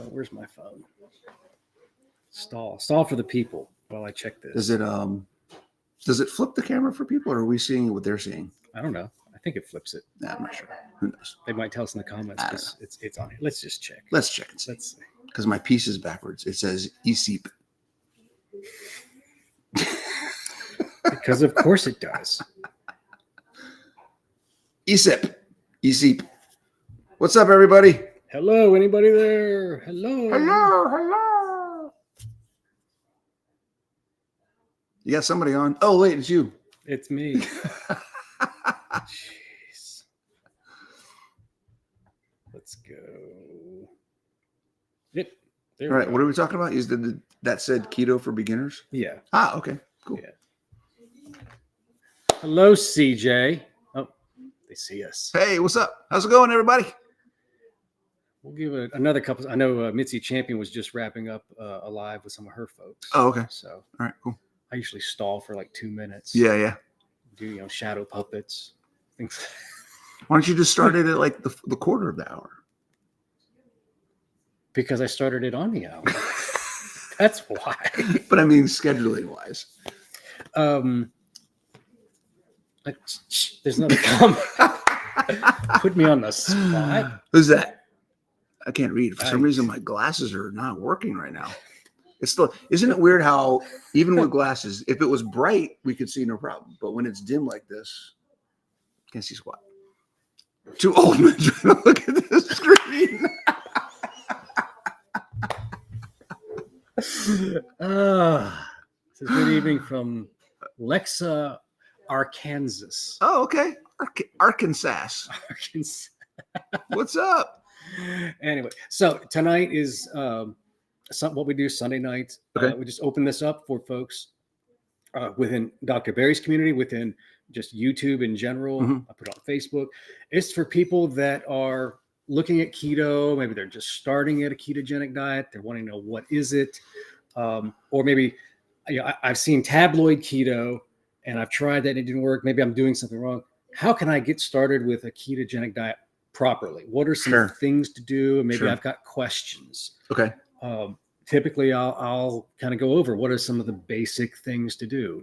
Where's my phone? Stall for the people while I check this. Does it flip the camera for people, or are we seeing what they're seeing? I don't know. I think it flips it. Nah, I'm not sure. Who knows? They might tell us in the comments because it's on here. Let's just check. Let's check and see. Because my piece is backwards. It says ESEEP. Because of course it does. ESEEP. What's up, everybody? Hello, anybody there? Hello. You got somebody on? Oh, wait, it's you. It's me. Jeez. Let's go. Yep. All right, what are we talking about? Is that said keto for beginners? Yeah. Ah, okay, cool. Yeah. Hello, CJ. Oh, they see us. Hey, what's up? How's it going, everybody? We'll give it another couple. I know Mitzi Champion was just wrapping up a live with some of her folks. Oh, okay. So, all right, cool. I usually stall for like 2 minutes. Yeah. Do shadow puppets, things. Why don't you just start it at like the quarter of the hour? Because I started it on the hour. That's why. But I mean, scheduling wise. There's another comment. Put me on the spot. Who's that? I can't read. For some reason, my glasses are not working right now. Isn't it weird how even with glasses, if it was bright, we could see no problem. But when it's dim like this, can't see squat. Too old men trying to look at the screen. This is good evening from Lexa, Arkansas. Oh, okay. Arkansas. What's up? Anyway, so tonight is what we do Sunday nights. Okay. We just open this up for folks within Dr. Barry's community, within just YouTube in general. Mm-hmm. I put it on Facebook. It's for people that are looking at keto. Maybe they're just starting at a ketogenic diet. They're wanting to know what is it, or maybe I've seen tabloid keto and I've tried that and it didn't work. Maybe I'm doing something wrong. How can I get started with a ketogenic diet properly? What are some things to do? Maybe I've got questions. Okay. Typically I'll kind of go over what are some of the basic things to do.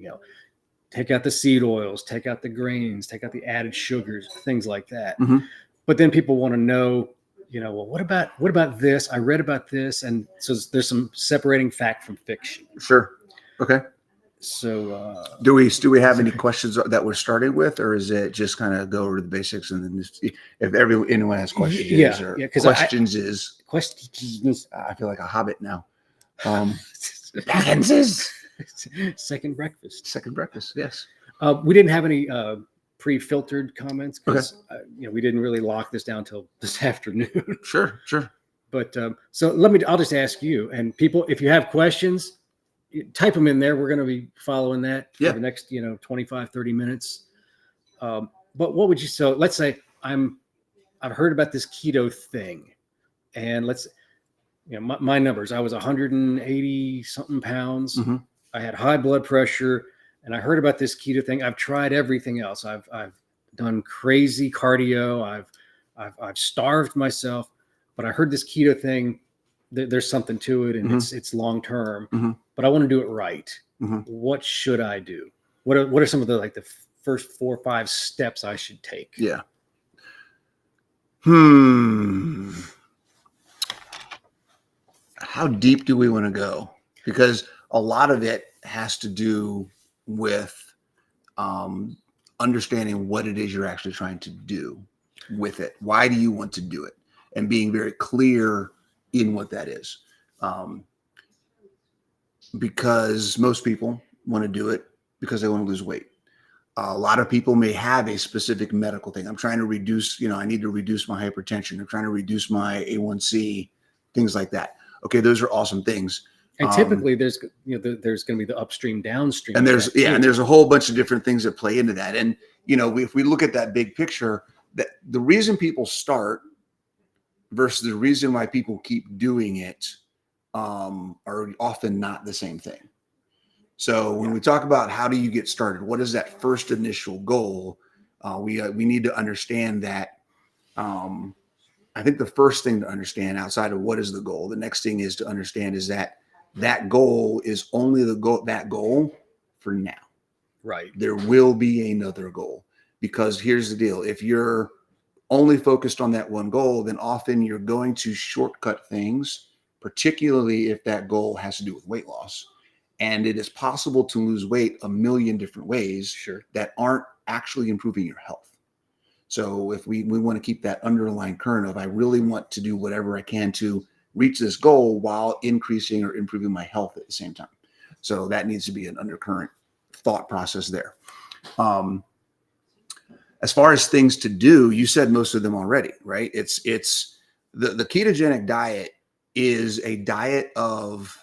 Take out the seed oils, take out the grains, take out the added sugars, things like that. Mm-hmm. But then people want to know, well, what about this? I read about this. And so there's some separating fact from fiction. Sure. Okay. So do we have any questions that we're starting with, or is it just kind of go over the basics and then just, if anyone has questions questions, I feel like a hobbit now. Second breakfast. Yes. We didn't have any pre-filtered comments because we didn't really lock this down till this afternoon. Sure. But so I'll just ask you, and people, if you have questions, type them in there. We're going to be following that for the next 25 30 minutes. But what would you, so let's say I've heard about this keto thing, and my numbers, I was 180 something pounds. Mm-hmm. I had high blood pressure, and I heard about this keto thing. I've tried everything else. I've done crazy cardio. I've starved myself, but I heard this keto thing. There's something to it, and mm-hmm. it's long term. Mm-hmm. But I want to do it right. Mm-hmm. What should I do? What are some of the first 4 or 5 steps I should take? Yeah. How deep do we want to go? Because a lot of it has to do with understanding what it is you're actually trying to do with it. Why do you want to do it? And being very clear in what that is. Because most people want to do it because they want to lose weight. A lot of people may have a specific medical thing. I'm trying to reduce, I need to reduce my hypertension. I'm trying to reduce my A1C, things like that. Okay, those are awesome things. And typically there's going to be the upstream, downstream. And there's a whole bunch of different things that play into that. And, if we look at that big picture, that the reason people start versus the reason why people keep doing it are often not the same thing. So when we talk about how do you get started, what is that first initial goal? We need to understand that I think the first thing to understand outside of what is the goal, the next thing is to understand is that that goal is only that goal for now. Right. There will be another goal, because here's the deal. If you're only focused on that one goal, then often you're going to shortcut things, particularly if that goal has to do with weight loss. And it is possible to lose weight a million different ways Sure. that aren't actually improving your health. So if we want to keep that underlying current of, I really want to do whatever I can to reach this goal while increasing or improving my health at the same time. So that needs to be an undercurrent thought process there. As far as things to do, you said most of them already, right? It's the ketogenic diet is a diet of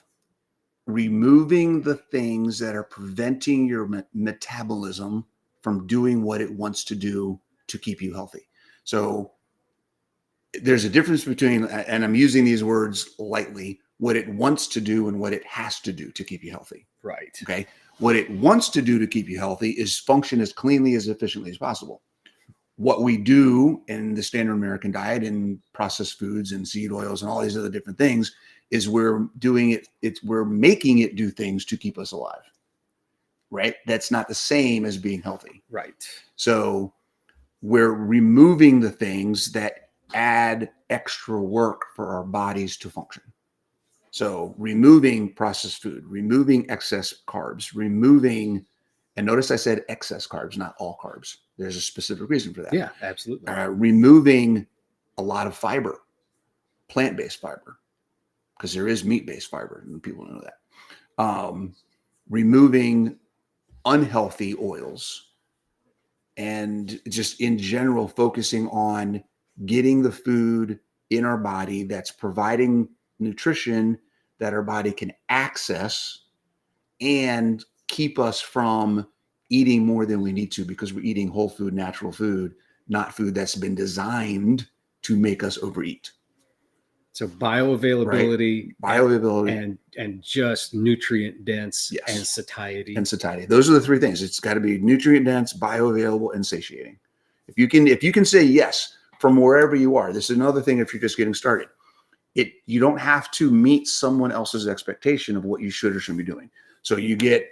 removing the things that are preventing your metabolism from doing what it wants to do to keep you healthy. So there's a difference between, and I'm using these words lightly, what it wants to do and what it has to do to keep you healthy. Right. Okay. What it wants to do to keep you healthy is function as cleanly, as efficiently as possible. What we do in the standard American diet and processed foods and seed oils and all these other different things is we're making it do things to keep us alive. Right? That's not the same as being healthy. Right. So we're removing the things that add extra work for our bodies to function. So removing processed food, removing excess carbs, and notice I said excess carbs, not all carbs. There's a specific reason for that. Yeah, absolutely. Removing a lot of fiber, plant-based fiber, because there is meat-based fiber, and people know that. Removing unhealthy oils, and just in general focusing on getting the food in our body that's providing nutrition that our body can access and keep us from eating more than we need to, because we're eating whole food, natural food, not food that's been designed to make us overeat. So bioavailability, right? Bioavailability, and just nutrient dense, yes, and satiety. And satiety. Those are the three things. It's got to be nutrient dense, bioavailable, and satiating. If you can say yes from wherever you are, this is another thing. If you're just getting started, you don't have to meet someone else's expectation of what you should or shouldn't be doing. So you get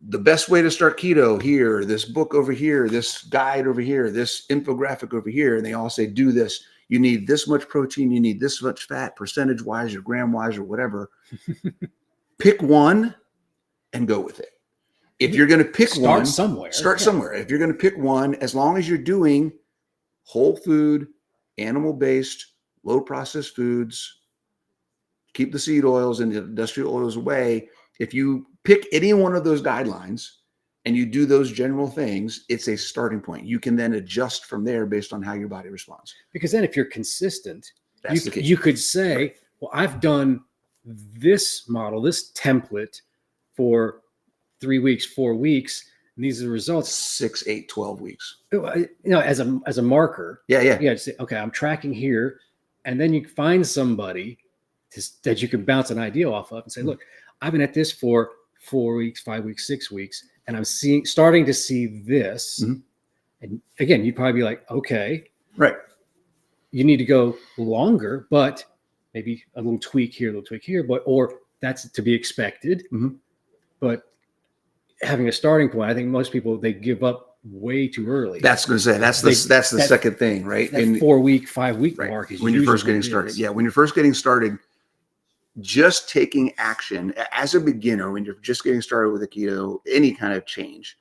the best way to start keto here, this book over here, this guide over here, this infographic over here, and they all say, do this. You need this much protein, you need this much fat, percentage wise or gram wise or whatever. Pick one and go with it. If you're going to pick one, start somewhere. If you're going to pick one, as long as you're doing whole food, animal-based, low processed foods, keep the seed oils and the industrial oils away. If you pick any one of those guidelines and you do those general things, it's a starting point. You can then adjust from there based on how your body responds. Because then if you're consistent, you could say, right, well, I've done this model, this template for 3 weeks, 4 weeks, and these are the results. 6, 8, 12 weeks. As a marker. Yeah. Say, okay, I'm tracking here. And then you find somebody that you can bounce an idea off of and say, look, I've been at this for 4 weeks, 5 weeks, 6 weeks, and I'm starting to see this. Mm-hmm. And again, you'd probably be like, okay, right, you need to go longer, but maybe a little tweak here, or that's to be expected. Mm-hmm. But having a starting point, I think most people, they give up way too early. That's going to say that's the second thing, right? That 4 week, 5 week mark is when you're first getting started. Yeah, when you're first getting started, just taking action as a beginner, when you're just getting started with a keto, any kind of change,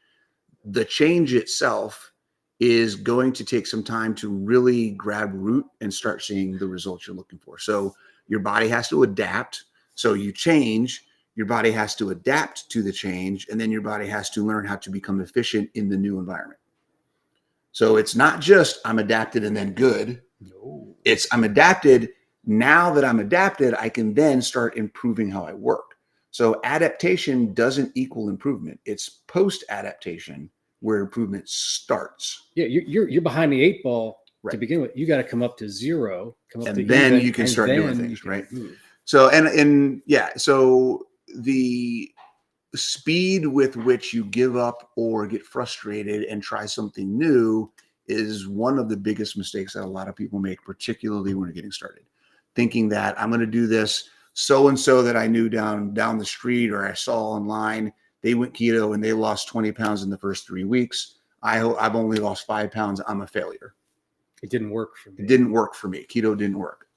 the change itself is going to take some time to really grab root and start seeing the results you're looking for. So your body has to adapt. So you change, your body has to adapt to the change, and then your body has to learn how to become efficient in the new environment. So it's not just I'm adapted and then good. No. It's I'm adapted. Now that I'm adapted, I can then start improving how I work. So adaptation doesn't equal improvement. It's post-adaptation where improvement starts. Yeah, you're behind the 8 ball to begin with. You got to come up to 0, and then you can start doing things, right? Move. So and so the speed with which you give up or get frustrated and try something new is one of the biggest mistakes that a lot of people make, particularly when they're getting started, thinking that I'm going to do this so-and-so that I knew down the street or I saw online, they went keto and they lost 20 pounds in the first 3 weeks. I've only lost 5 pounds. I'm a failure. It didn't work for me. It didn't work for me. Keto didn't work.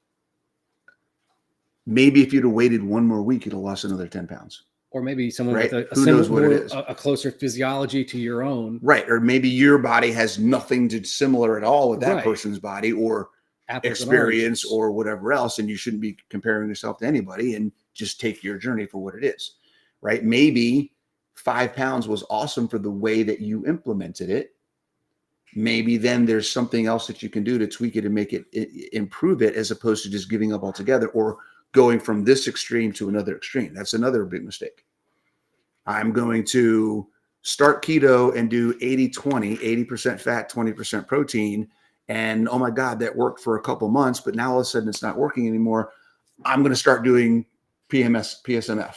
Maybe if you'd have waited one more week, you'd have lost another 10 pounds. Or maybe someone right? with a Who knows what it is? a closer physiology to your own. Right. Or maybe your body has nothing to similar at all with that Right. person's body or Apples experience or whatever else. And you shouldn't be comparing yourself to anybody and just take your journey for what it is. Right. Maybe 5 pounds was awesome for the way that you implemented it. Maybe then there's something else that you can do to tweak it and make it improve it, as opposed to just giving up altogether or going from this extreme to another extreme. That's another big mistake. I'm going to start keto and do 80-20, 80% fat, 20% protein. And oh my God, that worked for a couple months, but now all of a sudden it's not working anymore. I'm going to start doing PSMF.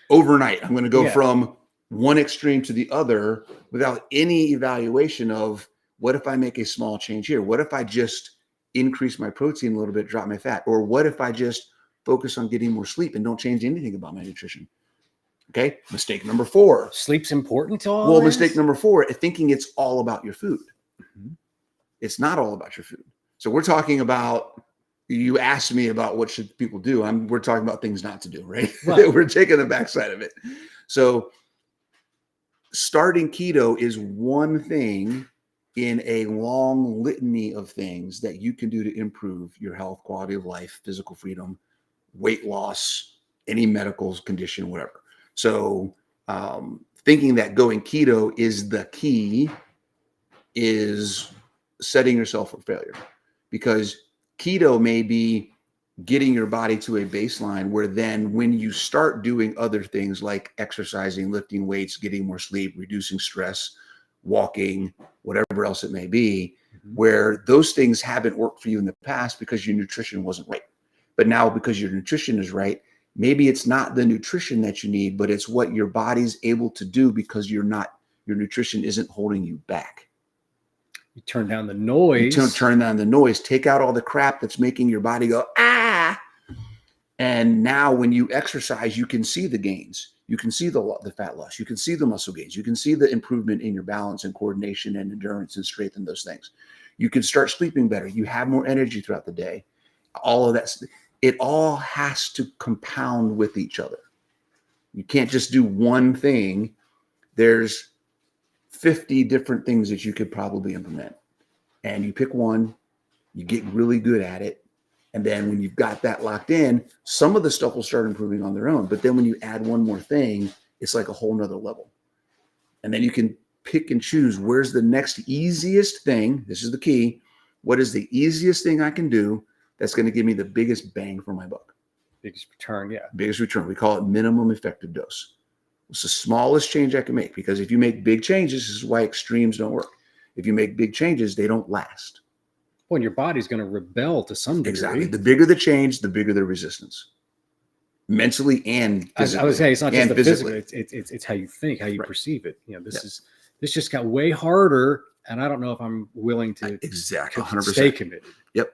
Overnight, I'm going to go from one extreme to the other without any evaluation of what if I make a small change here? What if I just increase my protein a little bit, drop my fat? Or what if I just focus on getting more sleep and don't change anything about my nutrition? Okay. Mistake number 4. Sleep's important to all. Well, mistake number 4, thinking it's all about your food. Mm-hmm. It's not all about your food. So we're talking about, you asked me about what should people do. We're talking about things not to do, right? We're taking the backside of it. So starting keto is one thing in a long litany of things that you can do to improve your health, quality of life, physical freedom, weight loss, any medical condition, whatever. So thinking that going keto is the key is setting yourself for failure, because keto may be getting your body to a baseline where then when you start doing other things like exercising, lifting weights, getting more sleep, reducing stress, walking, whatever else it may be, where those things haven't worked for you in the past because your nutrition wasn't right. But now because your nutrition is right, maybe it's not the nutrition that you need, but it's what your body's able to do because your nutrition isn't holding you back. You turn down the noise. Turn down the noise. Take out all the crap that's making your body go, ah. And now when you exercise, you can see the gains. You can see the fat loss. You can see the muscle gains. You can see the improvement in your balance and coordination and endurance and strength and those things. You can start sleeping better. You have more energy throughout the day. All of that. It all has to compound with each other. You can't just do one thing. There's 50 different things that you could probably implement. And you pick one, you get really good at it. And then when you've got that locked in, some of the stuff will start improving on their own. But then when you add one more thing, it's like a whole nother level. And then you can pick and choose where's the next easiest thing. This is the key. What is the easiest thing I can do that's going to give me the biggest bang for my buck? Biggest return, yeah. Biggest return. We call it minimum effective dose. It's the smallest change I can make, because if you make big changes, this is why extremes don't work. If you make big changes, they don't last. Well, your body's going to rebel to some degree. Exactly. The bigger the change, the bigger the resistance, mentally and physically. I would say it's not just the physical; it's how you think, how you perceive it. You know, this just got way harder, and I don't know if I'm willing to exactly 100% stay committed. Yep.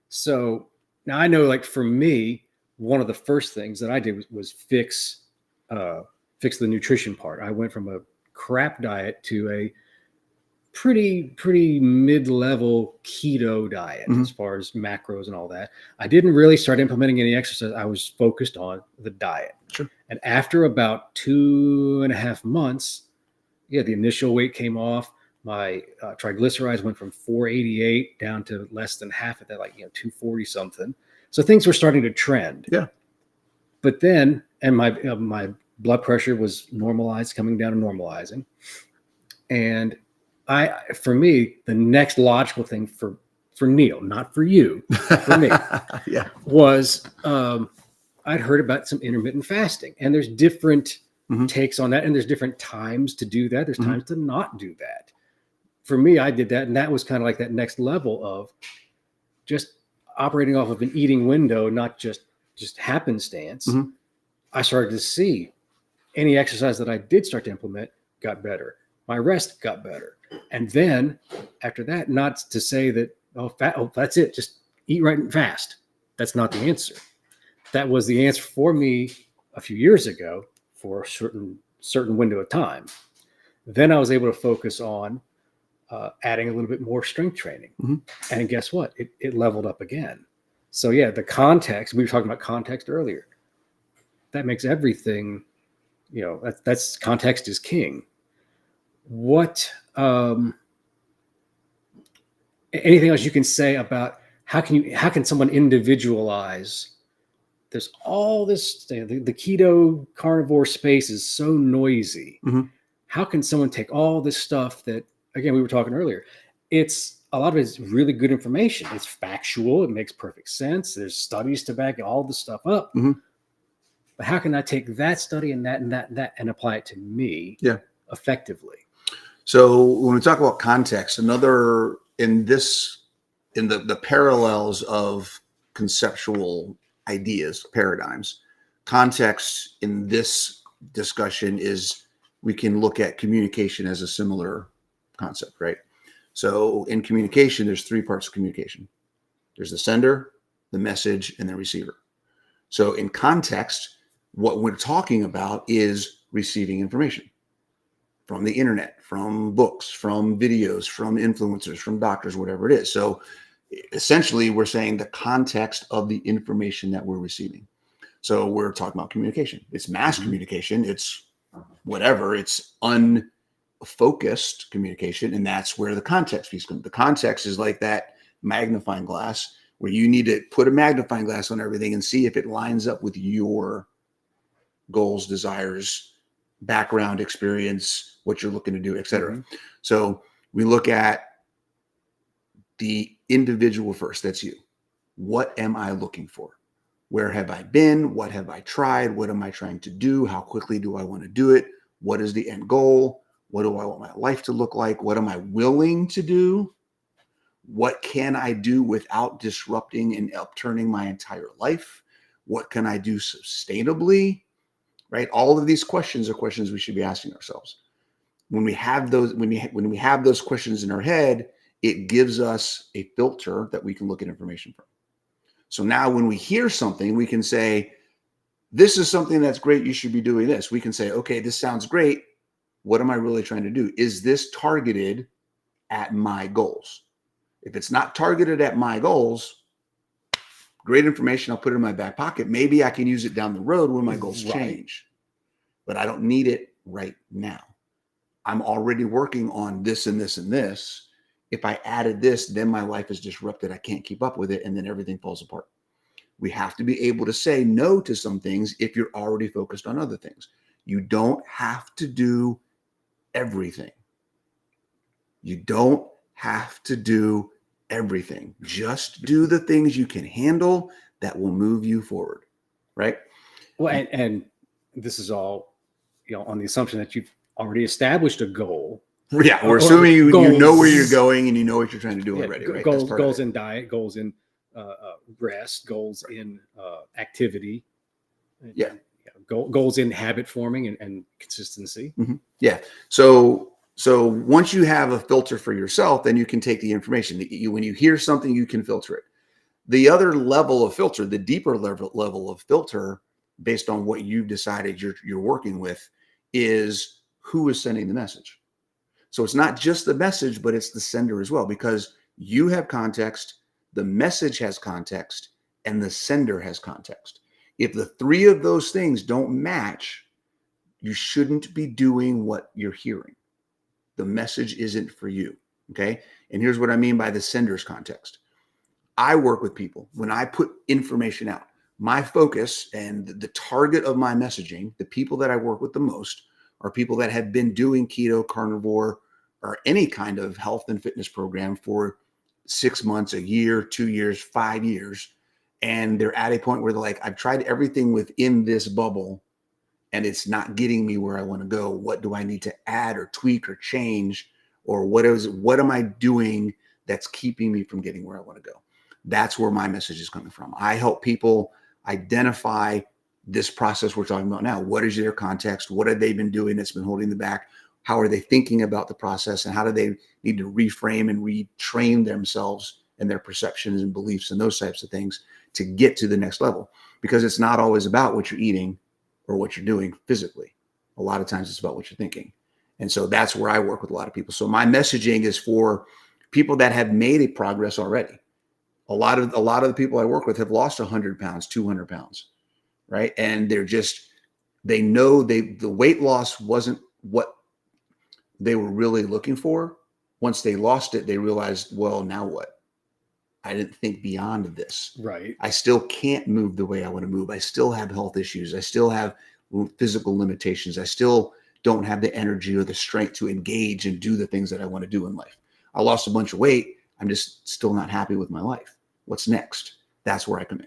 So now I know, like for me, one of the first things that I did was fix the nutrition part. I went from a crap diet to a pretty mid-level keto diet as far as macros and all that. I didn't really start implementing any exercise. I was focused on the diet. Sure. And after about 2.5 months, the initial weight came off. My triglycerides went from 488 down to less than half of that, like 240 something. So things were starting to trend. Yeah. But then, and my blood pressure was normalized, coming down and normalizing. And for me, the next logical thing for Neil, not for you, for me, was I'd heard about some intermittent fasting, and there's different takes on that, and there's different times to do that. There's times to not do that. For me, I did that, and that was kind of like that next level of just operating off of an eating window, not just happenstance. I started to see any exercise that I did start to implement got better. my rest got better. And then after that, not to say that, that's it, just eat right and fast. That's not the answer. That was the answer for me a few years ago for a certain window of time. Then I was able to focus on adding a little bit more strength training. Mm-hmm. And guess what? It leveled up again. So yeah, the context, we were talking about context earlier. That makes everything, that's context is king. What, anything else you can say about how can someone individualize? There's all this, the keto carnivore space is so noisy. Mm-hmm. How can someone take all this stuff that, again, we were talking earlier, it's a lot of it's really good information. It's factual. It makes perfect sense. There's studies to back all this stuff up. Mm-hmm. But how can I take that study and that and that and that and apply it to me effectively? So when we talk about context, another in the parallels of conceptual ideas, paradigms, context in this discussion is we can look at communication as a similar concept, right? So in communication, there's three parts of communication. There's the sender, the message, and the receiver. So in context, what we're talking about is receiving information from the internet, from books, from videos, from influencers, from doctors, whatever it is. So essentially, we're saying the context of the information that we're receiving. So we're talking about communication. It's mass communication. It's whatever. It's unfocused communication. And that's where the context piece comes. The context is like that magnifying glass where you need to put a magnifying glass on everything and see if it lines up with your goals, desires, background, experience, what you're looking to do, et cetera. Mm-hmm. So we look at the individual first. That's you. What am I looking for? Where have I been? What have I tried? What am I trying to do? How quickly do I want to do it? What is the end goal? What do I want my life to look like? What am I willing to do? What can I do without disrupting and upturning my entire life? What can I do sustainably? Right? All of these questions are questions we should be asking ourselves. When we have those, when we have those questions in our head, it gives us a filter that we can look at information from. So now when we hear something, we can say, this is something that's great. You should be doing this. We can say, okay, this sounds great. What am I really trying to do? Is this targeted at my goals? If it's not targeted at my goals, great information. I'll put it in my back pocket. Maybe I can use it down the road when my goals change, but I don't need it right now. I'm already working on this and this and this. If I added this, then my life is disrupted. I can't keep up with it. And then everything falls apart. We have to be able to say no to some things if you're already focused on other things. You don't have to do everything. You don't have to do everything. Just do the things you can handle that will move you forward. Right? Well, and this is all, on the assumption that you've already established a goal. Yeah, we're assuming you know where you're going and you know what you're trying to do already, right? Goals in diet, goals in rest, goals in activity. Yeah. Goals in habit forming and consistency. Mm-hmm. Yeah. So once you have a filter for yourself, then you can take the information. When you hear something, you can filter it. The other level of filter, the deeper level of filter, based on what you've decided you're working with, is who is sending the message. So it's not just the message, but it's the sender as well, because you have context, the message has context, and the sender has context. If the three of those things don't match, you shouldn't be doing what you're hearing. The message isn't for you, okay? And here's what I mean by the sender's context. I work with people. When I put information out, my focus and the target of my messaging, the people that I work with the most, are people that have been doing keto, carnivore, or any kind of health and fitness program for 6 months, a year, 2 years, 5 years. And they're at a point where they're like, I've tried everything within this bubble and it's not getting me where I want to go. What do I need to add or tweak or change? Or what am I doing that's keeping me from getting where I want to go? That's where my message is coming from. I help people identify this process we're talking about now. What is their context? What have they been doing that's been holding them back? How are they thinking about the process, and how do they need to reframe and retrain themselves and their perceptions and beliefs and those types of things to get to the next level? Because it's not always about what you're eating or what you're doing physically. A lot of times it's about what you're thinking. And so that's where I work with a lot of people. So my messaging is for people that have made a progress already. A lot of the people I work with have lost 100 pounds, 200 pounds, right? And they know the weight loss wasn't what they were really looking for. Once they lost it, they realized, well, now what? I didn't think beyond this. Right. I still can't move the way I want to move. I still have health issues. I still have physical limitations. I still don't have the energy or the strength to engage and do the things that I want to do in life. I lost a bunch of weight. I'm just still not happy with my life. What's next? That's where I come in.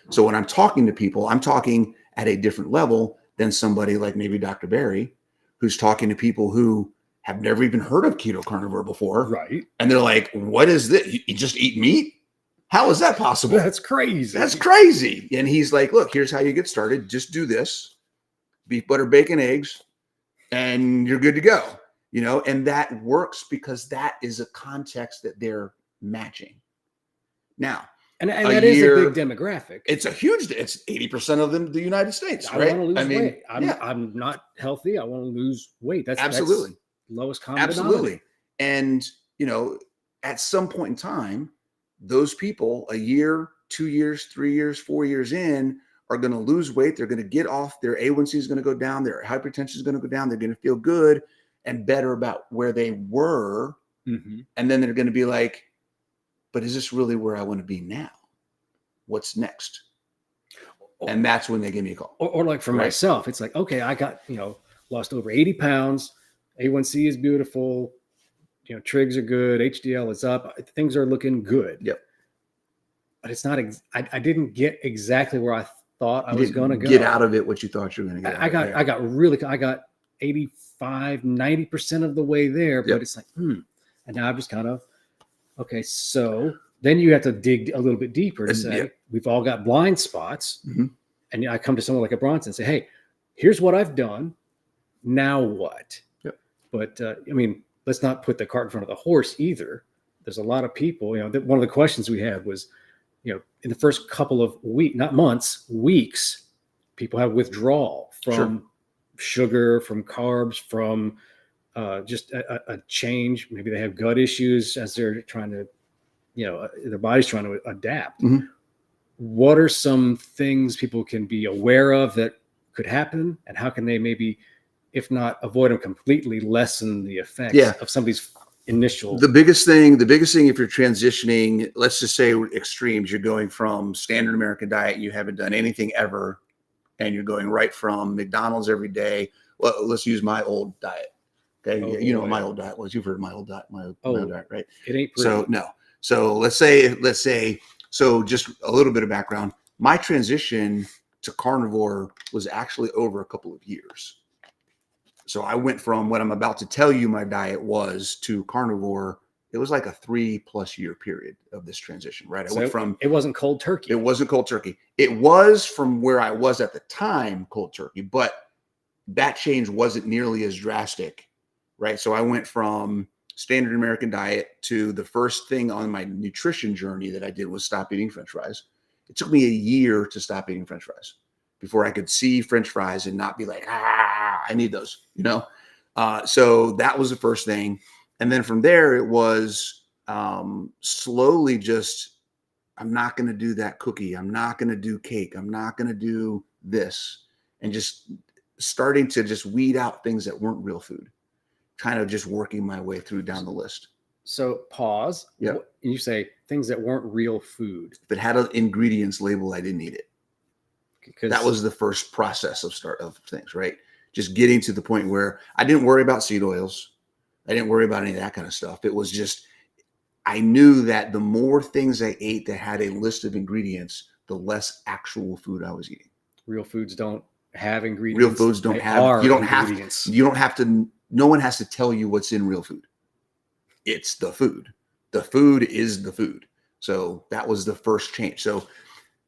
So when I'm talking to people, I'm talking at a different level than somebody like maybe Dr. Barry, who's talking to people who have never even heard of keto carnivore before. Right. And they're like, what is this? You just eat meat? How is that possible? That's crazy. That's crazy. And he's like, look, here's how you get started. Just do this. Beef, butter, bacon, eggs, and you're good to go. You know, and that works because that is a context that they're matching. Now, and that is a big demographic. It's 80% of them, the United States, right? I want to lose weight. I'm not healthy. I want to lose weight. That's absolutely that's lowest common denominator. And, you know, at some point in time, those people a year, 2 years, 3 years, 4 years in are going to lose weight. They're going to get off. Their A1C is going to go down. Their hypertension is going to go down. They're going to feel good and better about where they were. Mm-hmm. And then they're going to be like, but is this really where I want to be now? What's next? And that's when they give me a call. Or like for myself, it's like, okay, I got, lost over 80 pounds. A1C is beautiful. Trigs are good. HDL is up. Things are looking good. Yep. But it's not, I didn't get exactly where I thought I was going to go. Get out of it what you thought you were going to get. I got 85, 90% of the way there, but it's like, and now I'm just kind of, okay, so then you have to dig a little bit deeper to say, we've all got blind spots. Mm-hmm. And I come to someone like a Bronson and say, hey, here's what I've done. Now what? Yep. But let's not put the cart in front of the horse either. There's a lot of people, one of the questions we had was, in the first couple of weeks, not months, weeks, people have withdrawal from sugar, from carbs, from just a change. Maybe they have gut issues as they're trying to, their body's trying to adapt. Mm-hmm. What are some things people can be aware of that could happen? And how can they maybe, if not avoid them completely, lessen the effects of some of these initial? The biggest thing, if you're transitioning, let's just say extremes, you're going from standard American diet, you haven't done anything ever, and you're going right from McDonald's every day. Well, let's use my old diet. Okay. What my old diet was. You've heard of my old diet, my old diet, right? It ain't pretty. So no. So let's say, so just a little bit of background. My transition to carnivore was actually over a couple of years. So I went from what I'm about to tell you my diet was to carnivore. It was like a 3+ year period of this transition, right? It wasn't cold turkey. It wasn't cold turkey. It was from where I was at the time, cold turkey, but that change wasn't nearly as drastic, right? So I went from standard American diet to the first thing on my nutrition journey that I did was stop eating French fries. It took me a year to stop eating French fries before I could see French fries and not be like, I need those, So that was the first thing. And then from there, it was slowly just, I'm not going to do that cookie. I'm not going to do cake. I'm not going to do this. And just starting to just weed out things that weren't real food, kind of just working my way through down the list. So pause. Yeah. You say things that weren't real food. If it had an ingredients label, I didn't eat it. That was the first process of things, right? Just getting to the point where I didn't worry about seed oils. I didn't worry about any of that kind of stuff. It was just, I knew that the more things I ate that had a list of ingredients, the less actual food I was eating. Real foods don't have ingredients. Real foods don't have, you don't have to, no one has to tell you what's in real food. It's the food. The food is the food. So that was the first change. So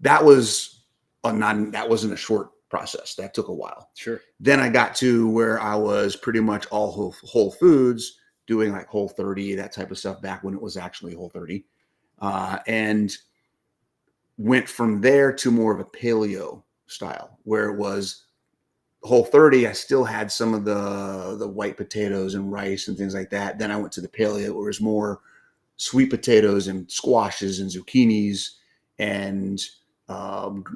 that wasn't a short process. That took a while. Sure. Then I got to where I was pretty much all whole foods, doing like Whole30, that type of stuff back when it was actually Whole30. And went from there to more of a paleo style where it was Whole30. I still had some of the white potatoes and rice and things like that. Then I went to the paleo where it was more sweet potatoes and squashes and zucchinis and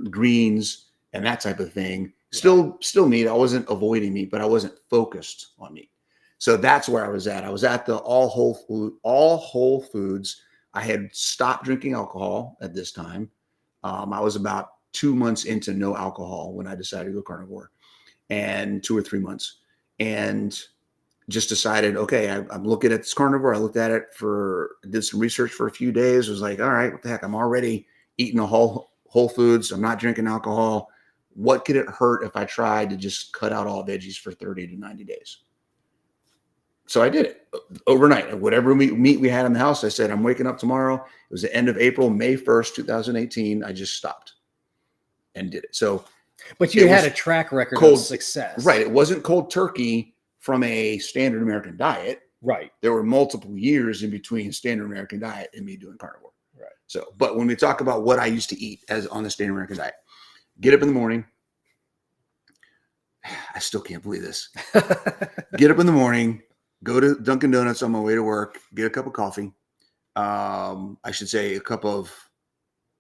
greens and that type of thing. Still meat. I wasn't avoiding meat, but I wasn't focused on meat. So that's where I was at. I was at the all whole foods. I had stopped drinking alcohol at this time. I was about 2 months into no alcohol when I decided to go carnivore, and 2 or 3 months, and just decided, okay, I'm looking at this carnivore. I looked at it did some research for a few days. Was like, all right, what the heck? I'm already eating a whole foods. I'm not drinking alcohol. What could it hurt if I tried to just cut out all veggies for 30 to 90 days? So I did it overnight. Whatever meat we had in the house, I said, I'm waking up tomorrow. It was the end of April, May 1st, 2018. I just stopped and did it. So, but you had a track record of success. Right. It wasn't cold turkey from a standard American diet. Right. There were multiple years in between standard American diet and me doing carnivore. Right. So, but when we talk about what I used to eat as on the standard American diet, get up in the morning. I still can't believe this. Get up in the morning, go to Dunkin' Donuts on my way to work, get a cup of coffee. I should say a cup of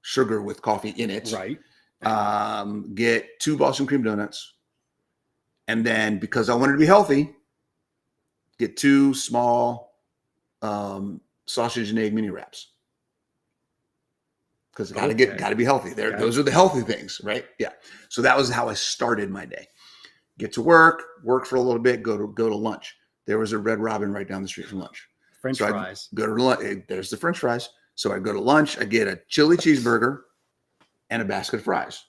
sugar with coffee in it. Right. Get 2 Boston cream donuts. And then because I wanted to be healthy, get 2 small sausage and egg mini wraps. Because got to be healthy. Those are the healthy things, right? Yeah. So that was how I started my day. Get to work for a little bit, go to lunch. There was a Red Robin right down the street from lunch. French fries. Go to lunch. There's the French fries. So I go to lunch. I get a chili cheeseburger and a basket of fries.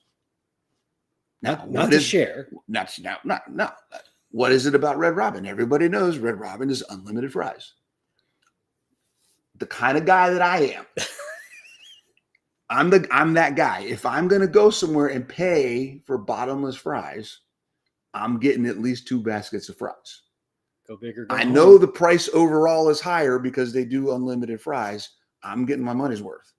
Not to share. No. What is it about Red Robin? Everybody knows Red Robin is unlimited fries. The kind of guy that I am. I'm that guy. If I'm going to go somewhere and pay for bottomless fries, I'm getting at least 2 baskets of fries. Go bigger. I know the price overall is higher because they do unlimited fries. I'm getting my money's worth.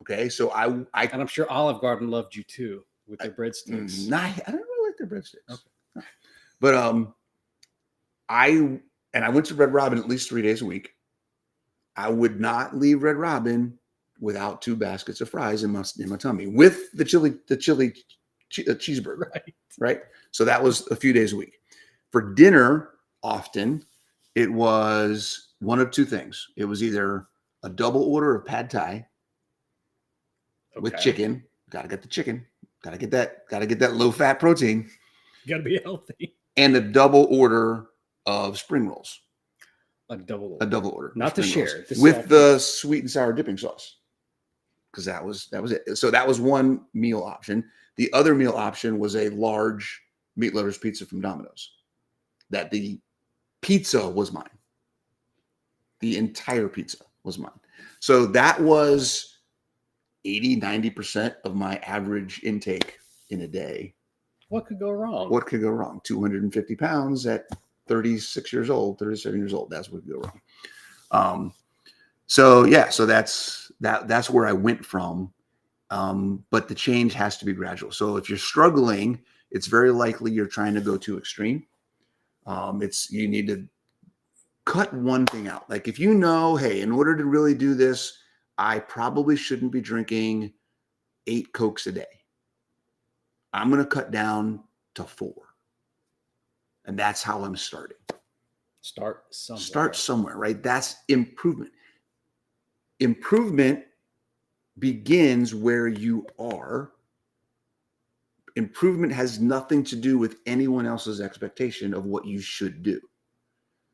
Okay, so and I'm sure Olive Garden loved you too with their breadsticks. I don't really like their breadsticks. Okay. But I went to Red Robin at least 3 days a week. I would not leave Red Robin without 2 baskets of fries in my tummy with the chili cheeseburger. Right. So that was a few days a week. For dinner, often it was one of 2 things. It was either a double order of pad thai with chicken. Got to get the chicken. Got to get that low fat protein. You got to be healthy. And a double order of spring rolls. A double order. Not to share. With the sweet and sour dipping sauce. Because that was it. So that was one meal option. The other meal option was a large meat lovers pizza from Domino's. That the pizza was mine. The entire pizza was mine. So that was 80-90% of my average intake in a day. What could go wrong? 250 pounds at 36 years old, 37 years old. That's what could go wrong. So that's where I went from. But the change has to be gradual. So if you're struggling, it's very likely you're trying to go too extreme. You need to cut one thing out. Like if you know, hey, in order to really do this, I probably shouldn't be drinking 8 Cokes a day. I'm going to cut down to 4. And that's how I'm starting. Start somewhere. Start somewhere, right? That's improvement. Improvement begins where you are. Improvement has nothing to do with anyone else's expectation of what you should do.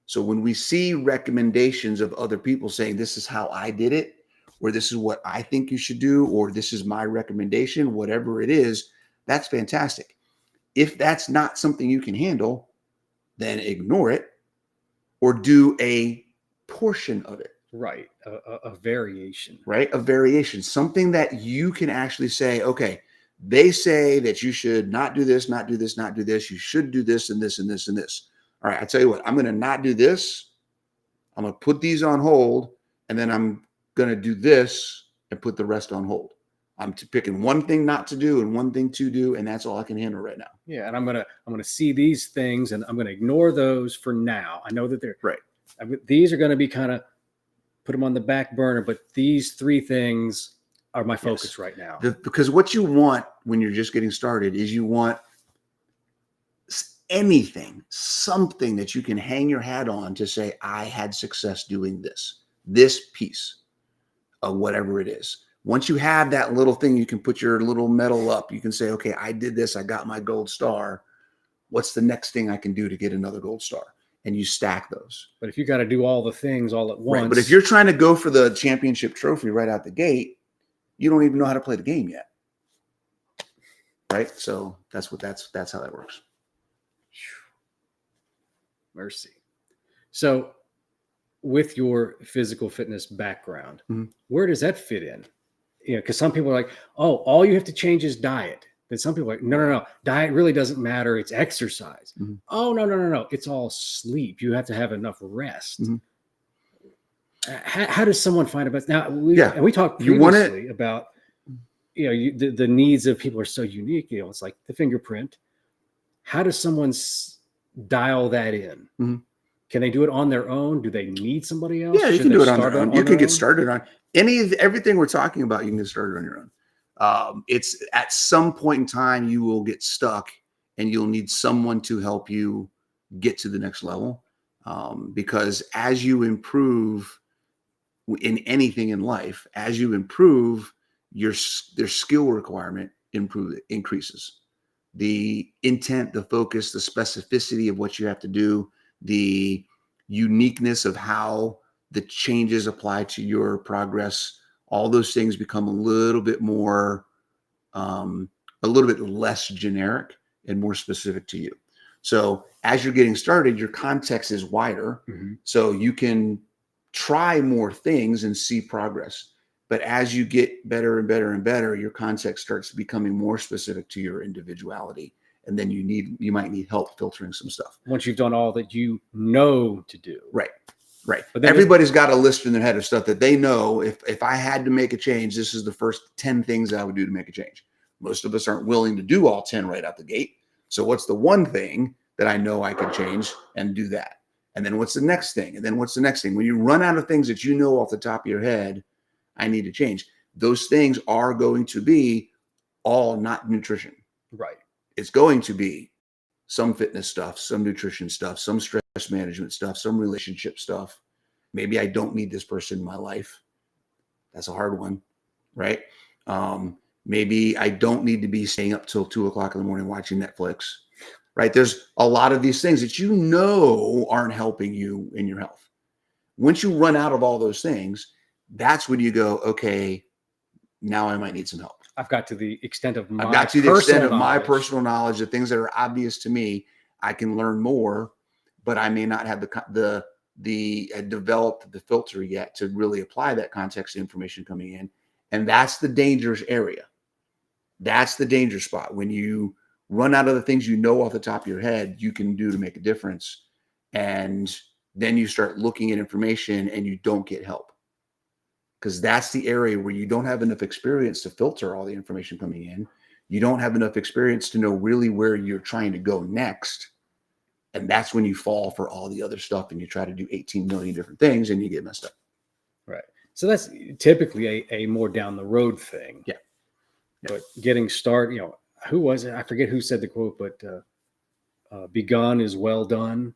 So when we see recommendations of other people saying, this is how I did it, or this is what I think you should do, or this is my recommendation, whatever it is, that's fantastic. If that's not something you can handle, then ignore it or do a portion of it. Right. A variation. Right. A variation, something that you can actually say, okay, They say that you should not do this, not do this, not do this. You should do this and this and this and this. All right, I tell you what, I'm going to not do this. I'm going to put these on hold, and then I'm going to do this and put the rest on hold. I'm picking one thing not to do and one thing to do, and that's all I can handle right now. Yeah, and I'm gonna see these things, and I'm gonna ignore those for now. I know that they're right. These are going to be kind of put them on the back burner, but these 3 things are my focus right now. Because what you want when you're just getting started is you want anything, something that you can hang your hat on to say, I had success doing this piece of whatever it is. Once you have that little thing, you can put your little medal up. You can say, okay, I did this. I got my gold star. What's the next thing I can do to get another gold star? And you stack those. But if you got to do all the things all at once. Right. But if you're trying to go for the championship trophy right out the gate, you don't even know how to play the game yet. Right. So that's how that works. Mercy. So with your physical fitness background, where does that fit in? Because some people are like, oh, all you have to change is diet. Then some people are like, no. Diet really doesn't matter. It's exercise. Oh, no. It's all sleep. You have to have enough rest. How does someone find a balance? Now, we talked previously about, the needs of people are so unique. It's like the fingerprint. How does someone dial that in? Can they do it on their own? Do they need somebody else? Yeah, you can do it on their own. You can get started on everything we're talking about. You can get started on your own. It's at some point in time you will get stuck, and you'll need someone to help you get to the next level. Because as you improve in anything in life, as you improve, their skill requirement increases. The intent, the focus, the specificity of what you have to do, the uniqueness of how the changes apply to your progress, all those things become a little bit more, a little bit less generic and more specific to you. So as you're getting started, your context is wider. So you can try more things and see progress. But as you get better and better and better, your context starts becoming more specific to your individuality. And then you might need help filtering some stuff. Once you've done all that you know to do. Right. But everybody's got a list in their head of stuff that they know. If I had to make a change, this is the first 10 things I would do to make a change. Most of us aren't willing to do all 10 right out the gate. So what's the one thing that I know I could change and do that? And then what's the next thing? And then what's the next thing? When you run out of things that you know off the top of your head, I need to change. Those things are going to be all not nutrition. Right. It's going to be some fitness stuff, some nutrition stuff, some stress management stuff, some relationship stuff. Maybe I don't need this person in my life. That's a hard one, right? Maybe I don't need to be staying up till 2:00 in the morning watching Netflix, right? There's a lot of these things that you know aren't helping you in your health. Once you run out of all those things, that's when you go, okay, now I might need some help. I've got to the extent of my personal knowledge, the things that are obvious to me. I can learn more, but I may not have developed the filter yet to really apply that context information coming in. And that's the dangerous area. That's the danger spot. When you run out of the things you know off the top of your head you can do to make a difference. And then you start looking at information and you don't get help. Because that's the area where you don't have enough experience to filter all the information coming in. You don't have enough experience to know really where you're trying to go next. And that's when you fall for all the other stuff and you try to do 18 million different things and you get messed up. Right. So that's typically a more down the road thing. Yeah. But getting started, who was it? I forget who said the quote, but begun is well done.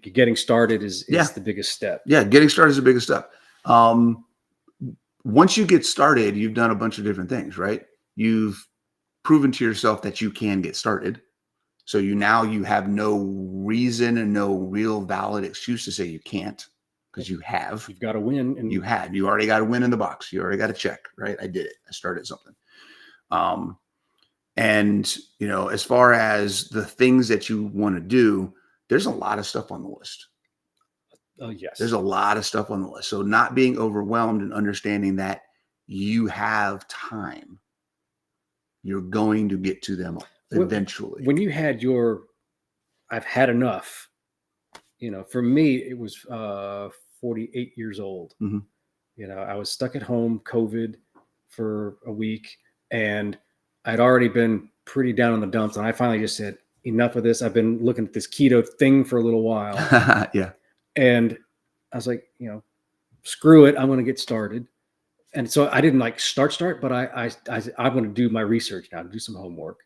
Getting started is the biggest step. Yeah. Getting started is the biggest step. Once you get started, you've done a bunch of different things, right? You've proven to yourself that you can get started. So you have no reason and no real valid excuse to say you can't, because you have. You've got to win. And you already got a win in the box. You already got a check, right? I did it. I started something. And as far as the things that you want to do, there's a lot of stuff on the list. Oh, yes. There's a lot of stuff on the list. So not being overwhelmed and understanding that you have time. you're going to get to them eventually. When you had your, I've had enough, for me, it was 48 years old. Mm-hmm. I was stuck at home, COVID for a week, and I'd already been pretty down in the dumps. And I finally just said, enough of this. I've been looking at this keto thing for a little while. Yeah. And I was like, screw it. I'm going to get started. And so I didn't like start, but I'm going to do my research now, do some homework.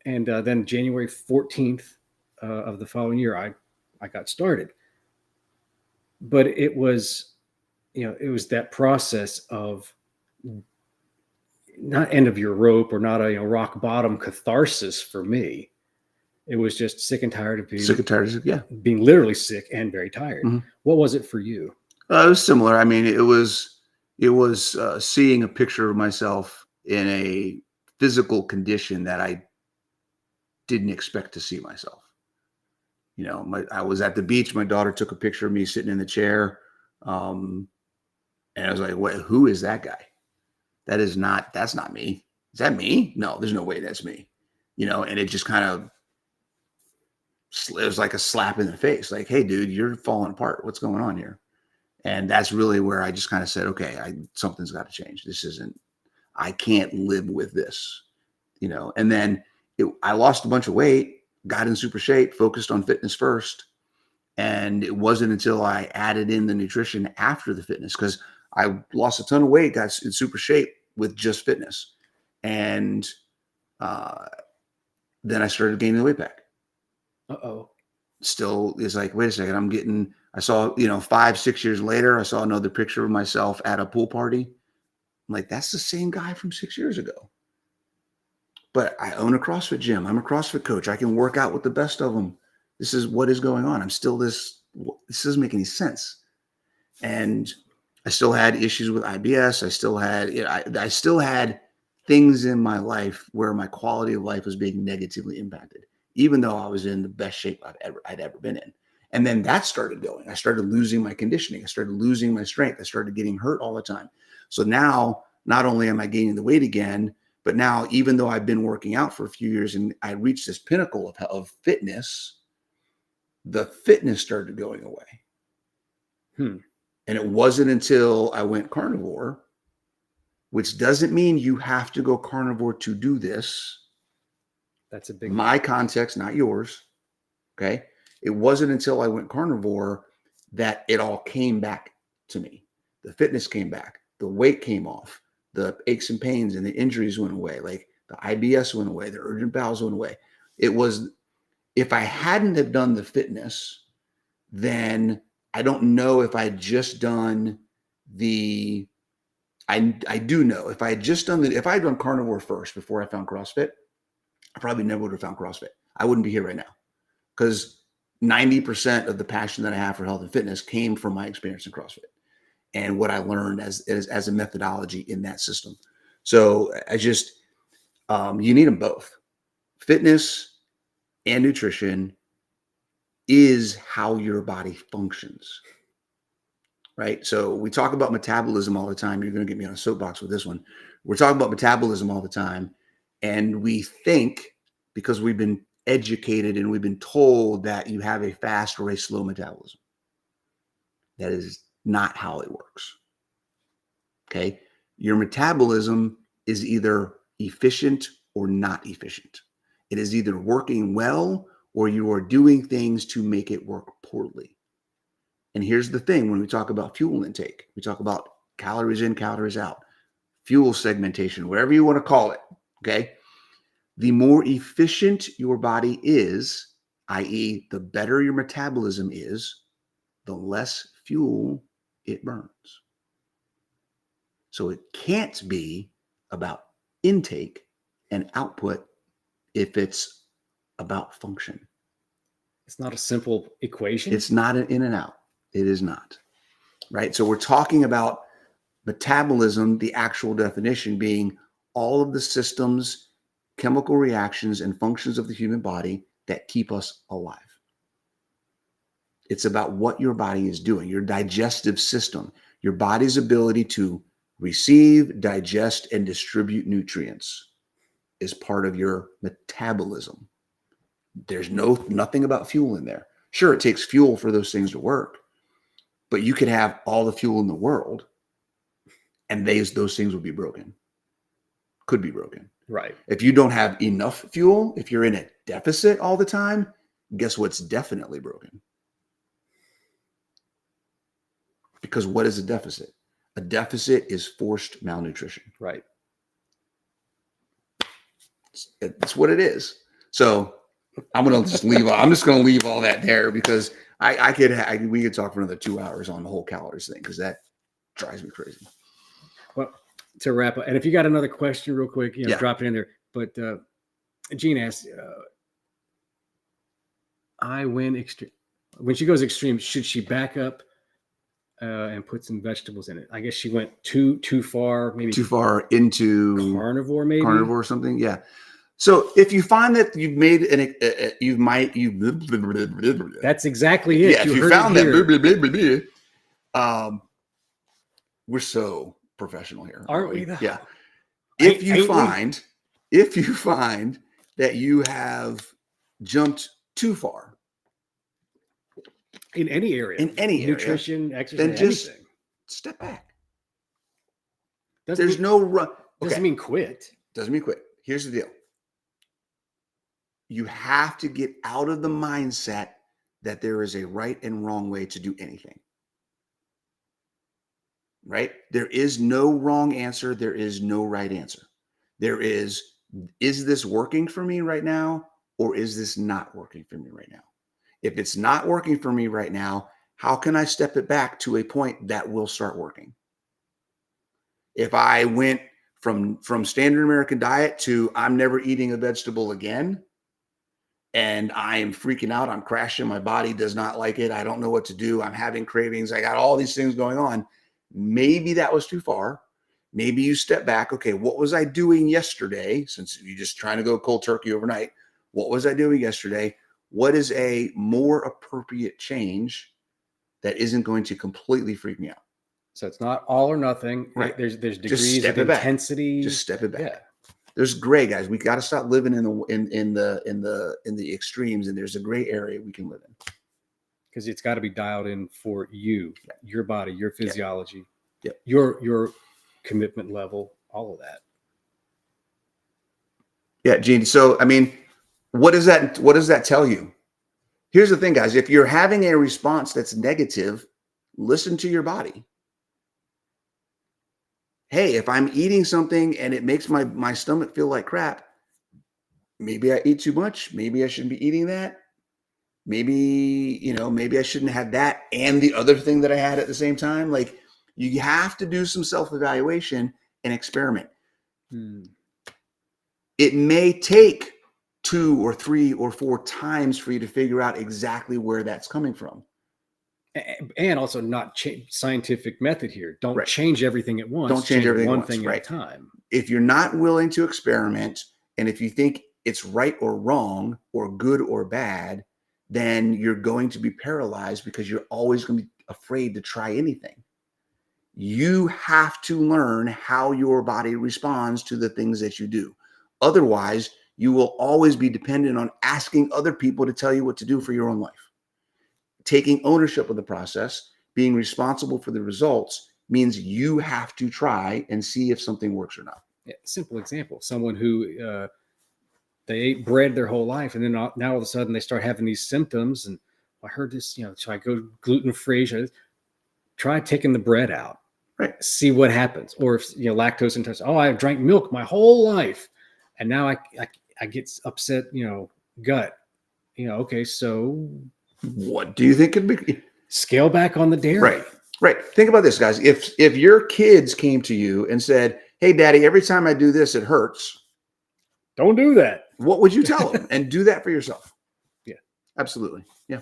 And then January 14th of the following year, I got started. But it was, it was that process of not end of your rope or not a rock bottom catharsis for me. It was just sick and tired of being literally sick and very tired. Mm-hmm. What was it for you? It was similar. I mean, it was seeing a picture of myself in a physical condition that I didn't expect to see myself. I was at the beach. My daughter took a picture of me sitting in the chair. And I was like, "What? Who is that guy? That's not me. Is that me? No, there's no way that's me." And it just kind of, it was like a slap in the face. Like, "Hey, dude, you're falling apart. What's going on here?" And that's really where I just kind of said, "Okay, something's got to change. I can't live with this." And then I lost a bunch of weight, got in super shape, focused on fitness first. And it wasn't until I added in the nutrition after the fitness, because I lost a ton of weight, got in super shape with just fitness. And then I started gaining the weight back. Uh-oh. Still is like, wait a second, I saw, 5-6 years later, I saw another picture of myself at a pool party. I'm like, that's the same guy from 6 years ago. But I own a CrossFit gym. I'm a CrossFit coach. I can work out with the best of them. This is what is going on. I'm still this doesn't make any sense. And I still had issues with IBS. I still had things in my life where my quality of life was being negatively impacted, even though I was in the best shape I'd ever been in. And then that started going. I started losing my conditioning. I started losing my strength. I started getting hurt all the time. So now, not only am I gaining the weight again, but now, even though I've been working out for a few years and I reached this pinnacle of fitness, the fitness started going away. And it wasn't until I went carnivore, which doesn't mean you have to go carnivore to do this. That's a big my context, not yours. Okay. It wasn't until I went carnivore that it all came back to me. The fitness came back. The weight came off. The aches and pains and the injuries went away. Like the IBS went away. The urgent bowels went away. It was, if I hadn't have done the fitness, then I don't know if I had just done I do know if I had just done if I had done carnivore first before I found CrossFit, I probably never would have found CrossFit. I wouldn't be here right now, because 90% of the passion that I have for health and fitness came from my experience in CrossFit and what I learned as a methodology in that system. So you need them both. Fitness and nutrition is how your body functions, right? So we talk about metabolism all the time. You're going to get me on a soapbox with this one. We're talking about metabolism all the time. And we think, because we've been educated and we've been told, that you have a fast or a slow metabolism. That is not how it works. Okay. Your metabolism is either efficient or not efficient. It is either working well or you are doing things to make it work poorly. And here's the thing: when we talk about fuel intake, we talk about calories in, calories out, fuel segmentation, whatever you want to call it. Okay. The more efficient your body is, i.e., the better your metabolism is, the less fuel it burns. So it can't be about intake and output if it's about function. It's not a simple equation. It's not an in and out. It is not. Right? So we're talking about metabolism, the actual definition being all of the systems, chemical reactions, and functions of the human body that keep us alive. It's about what your body is doing, your digestive system, your body's ability to receive, digest, and distribute nutrients. is part of your metabolism. There's nothing about fuel in there. Sure, it takes fuel for those things to work, but you could have all the fuel in the world and those things would be broken. Could be broken. Right. If you don't have enough fuel, if you're in a deficit all the time, guess what's definitely broken? Because what is a deficit? A deficit is forced malnutrition. Right. It's what it is. So I'm just going to leave all that there because we could talk for another 2 hours on the whole calories thing because that drives me crazy. Well, to wrap up, and if you got another question real quick, drop it in there. But Jean asked, I went extreme. When she goes extreme, should she back up and put some vegetables in it? I guess she went too far, maybe too far into carnivore or something. Yeah. So if you find that you've made that's exactly it. Yeah. If you found that, we're so professional here, aren't we? Though? Yeah. If you find that you have jumped too far in any area, nutrition, exercise, then just anything, step back. Doesn't mean quit. Doesn't mean quit. Here's the deal. You have to get out of the mindset that there is a right and wrong way to do anything. Right? There is no wrong answer. There is no right answer. There is this working for me right now, or is this not working for me right now? If it's not working for me right now, how can I step it back to a point that will start working? If I went from standard American diet to I'm never eating a vegetable again, and I am freaking out, I'm crashing, my body does not like it, I don't know what to do, I'm having cravings, I got all these things going on, maybe that was too far. Maybe you step back. Okay, what was I doing yesterday? Since you're just trying to go cold turkey overnight, what was I doing yesterday? What is a more appropriate change that isn't going to completely freak me out? So it's not all or nothing. Right. There's degrees of intensity. Just step it back. Yeah. There's gray, guys. We got to stop living in the extremes, and there's a gray area we can live in. Because it's got to be dialed in for you, your body, your physiology, your commitment level, all of that. Yeah, Gene. So, I mean, what does that tell you? Here's the thing, guys. If you're having a response that's negative, listen to your body. Hey, if I'm eating something and it makes my stomach feel like crap, maybe I eat too much. Maybe I shouldn't be eating that. Maybe I shouldn't have that and the other thing that I had at the same time. Like, you have to do some self-evaluation and experiment. It may take 2 or 3 or 4 times for you to figure out exactly where that's coming from. And also not scientific method here. Don't change everything at once. Don't change everything one at once, thing at a time. If you're not willing to experiment, and if you think it's right or wrong or good or bad, then you're going to be paralyzed because you're always going to be afraid to try anything. You have to learn how your body responds to the things that you do. Otherwise, you will always be dependent on asking other people to tell you what to do for your own life. Taking ownership of the process, being responsible for the results, means you have to try and see if something works or not. Yeah, simple example. Someone who they ate bread their whole life, and then now all of a sudden they start having these symptoms. And I heard this, so I go gluten-free. Try taking the bread out. Right. See what happens. Or if lactose intolerance. Oh, I drank milk my whole life, and now I get upset. Gut. Okay, so what do you think could be? Scale back on the dairy. Right. Think about this, guys. If your kids came to you and said, "Hey, Daddy, every time I do this, it hurts," don't do that. What would you tell them? And do that for yourself. Yeah, absolutely. Yeah.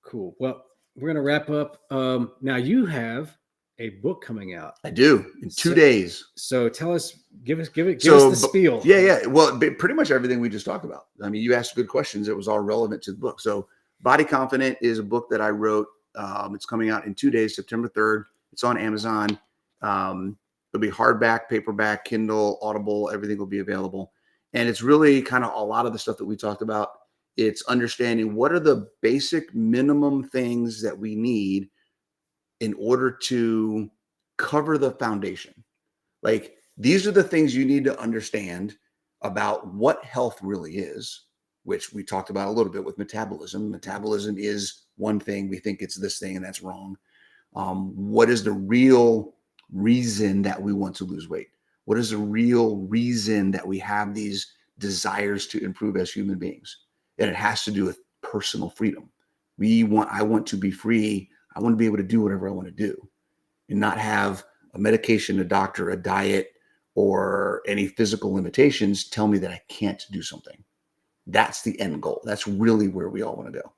Cool. Well, we're gonna wrap up. Now you have a book coming out. I do, in 2 days. So tell us, give us the spiel. Yeah. Well, pretty much everything we just talked about. I mean, you asked good questions. It was all relevant to the book. So Body Confident is a book that I wrote. It's coming out in 2 days, September 3rd. It's on Amazon. It'll be hardback, paperback, Kindle, Audible, everything will be available. And it's really kind of a lot of the stuff that we talked about. It's understanding what are the basic minimum things that we need in order to cover the foundation. Like, these are the things you need to understand about what health really is, which we talked about a little bit with metabolism. Metabolism is one thing. We think it's this thing, and that's wrong. What is the real reason that we want to lose weight? What is the real reason that we have these desires to improve as human beings? And it has to do with personal freedom. I want to be free. I want to be able to do whatever I want to do and not have a medication, a doctor, a diet, or any physical limitations tell me that I can't do something. That's the end goal. That's really where we all want to go.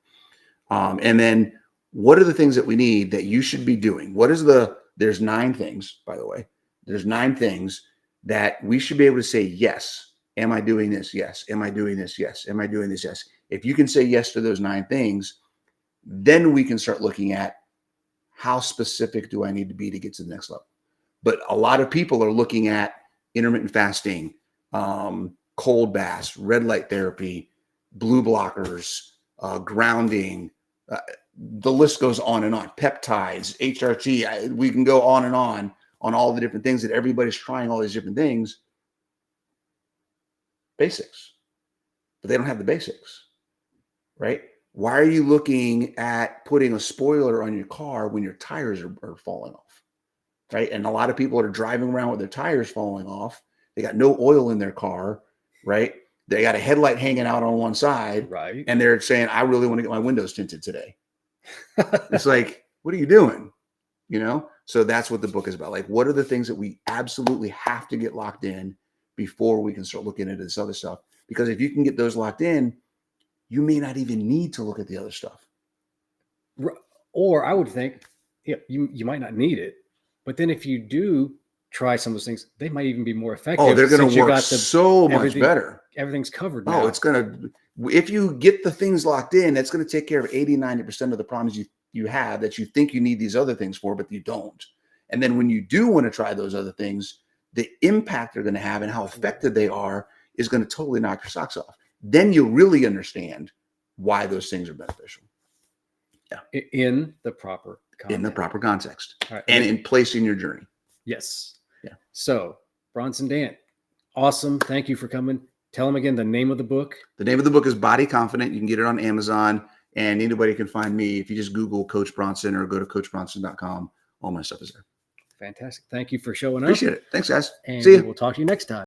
And then what are the things that we need that you should be doing? There's 9 things, by the way. There's 9 things that we should be able to say, yes. Am I doing this? Yes. Am I doing this? Yes. Am I doing this? Yes. If you can say yes to those 9 things, then we can start looking at how specific do I need to be to get to the next level. But a lot of people are looking at intermittent fasting, cold baths, red light therapy, blue blockers, grounding. The list goes on and on. Peptides, HRT. We can go on and on all the different things that everybody's trying, all these different things. Basics. But they don't have the basics, right? Why are you looking at putting a spoiler on your car when your tires are falling off, right? And a lot of people are driving around with their tires falling off. They got no oil in their car, right? They got a headlight hanging out on one side, right? And they're saying, I really want to get my windows tinted today. It's like, what are you doing? So that's what the book is about. Like, what are the things that we absolutely have to get locked in before we can start looking into this other stuff? Because if you can get those locked in, you may not even need to look at the other stuff. Or I would think, you might not need it, but then if you do try some of those things, they might even be more effective. Oh, they're going to work so much better. Everything's covered now. If you get the things locked in, that's going to take care of 80-90% of the problems you have that you think you need these other things for, but you don't. And then when you do want to try those other things, the impact they're going to have and how effective they are is going to totally knock your socks off. Then you'll really understand why those things are beneficial. Yeah. In the proper context. Right. And in place in your journey. Yes. Yeah. So, Bronson Dan, awesome. Thank you for coming. Tell them again the name of the book. The name of the book is Body Confident. You can get it on Amazon, and anybody can find me if you just Google Coach Bronson or go to coachbronson.com. All my stuff is there. Fantastic. Thank you for showing up. Appreciate it. Thanks, guys. And see you. We'll talk to you next time.